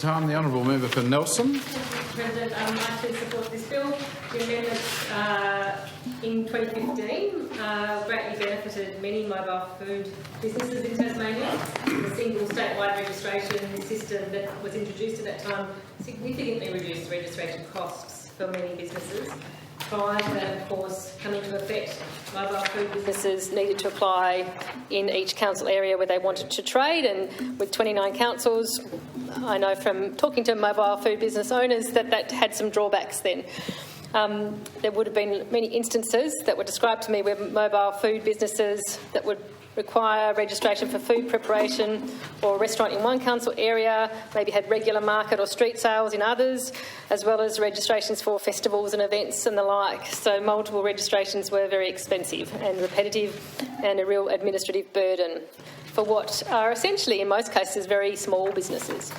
Time, the honourable member for Nelson. Mr President, I too support this bill. The amendment in 2015 greatly benefited many mobile food businesses in Tasmania. The single statewide registration system that was introduced at that time significantly reduced registration costs for many businesses. Prior to that, of course, coming to effect, mobile food businesses needed to apply in each council area where they wanted to trade, and with 29 councils, I know from talking to mobile food business owners that had some drawbacks then. There would have been many instances that were described to me where mobile food businesses that would require registration for food preparation or restaurant in one council area, maybe had regular market or street sales in others, as well as registrations for festivals and events and the like. So multiple registrations were very expensive and repetitive and a real administrative burden for what are essentially, in most cases, very small businesses.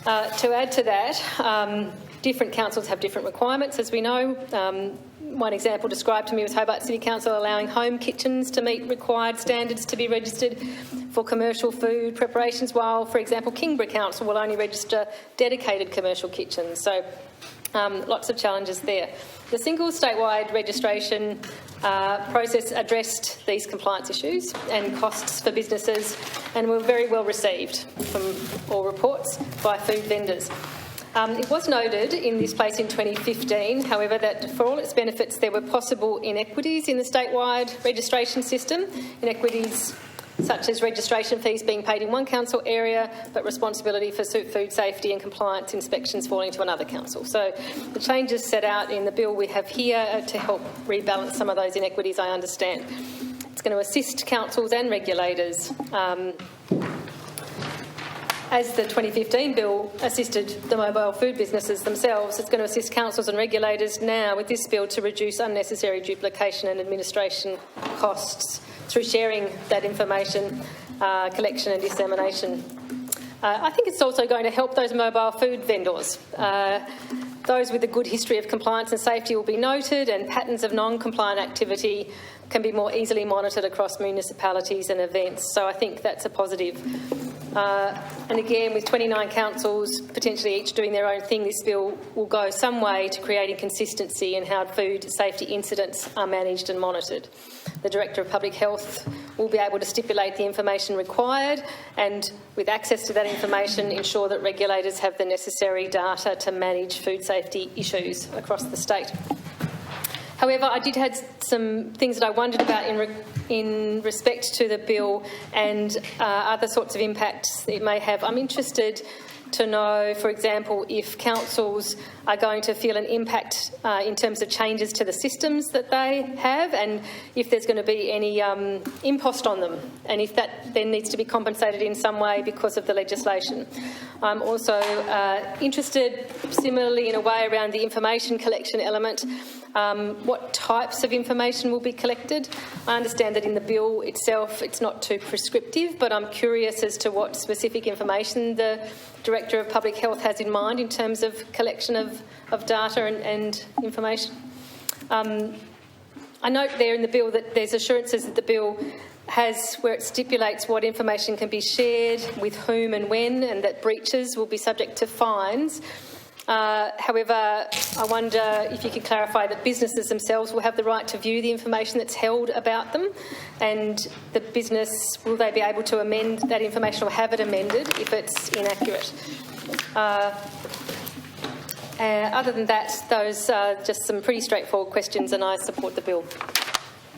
To add to that, different councils have different requirements, as we know. One example described to me was Hobart City Council allowing home kitchens to meet required standards to be registered for commercial food preparations, while, for example, Kingborough Council will only register dedicated commercial kitchens. So lots of challenges there. The single statewide registration process addressed these compliance issues and costs for businesses and were very well received from all reports by food vendors. It was noted in this place in 2015, however, that for all its benefits there were possible inequities in the statewide registration system, inequities such as registration fees being paid in one council area but responsibility for food safety and compliance inspections falling to another council. So the changes set out in the bill we have here are to help rebalance some of those inequities, I understand. It's going to assist councils and regulators. As the 2015 bill assisted the mobile food businesses themselves, it's going to assist councils and regulators now with this bill to reduce unnecessary duplication and administration costs through sharing that information, collection and dissemination. I think it's also going to help those mobile food vendors. Those with a good history of compliance and safety will be noted, and patterns of non-compliant activity can be more easily monitored across municipalities and events. So I think that's a positive. And again, with 29 councils potentially each doing their own thing, this bill will go some way to creating consistency in how food safety incidents are managed and monitored. The Director of Public Health will be able to stipulate the information required and, with access to that information, ensure that regulators have the necessary data to manage food safety issues across the state. However, I did have some things that I wondered about in respect to the bill and other sorts of impacts it may have. I'm interested to know, for example, if councils are going to feel an impact in terms of changes to the systems that they have, and if there's going to be any impost on them, and if that then needs to be compensated in some way because of the legislation. I'm also interested, similarly in a way, around the information collection element. What types of information will be collected? I understand that in the bill itself it's not too prescriptive, but I'm curious as to what specific information the Director of Public Health has in mind in terms of collection of data and information. I note there in the bill that there's assurances that the bill has where it stipulates what information can be shared, with whom and when, and that breaches will be subject to fines. However, I wonder if you could clarify that businesses themselves will have the right to view the information that's held about them, and the business, will they be able to amend that information or have it amended if it's inaccurate? Other than that, those are just some pretty straightforward questions, and I support the bill.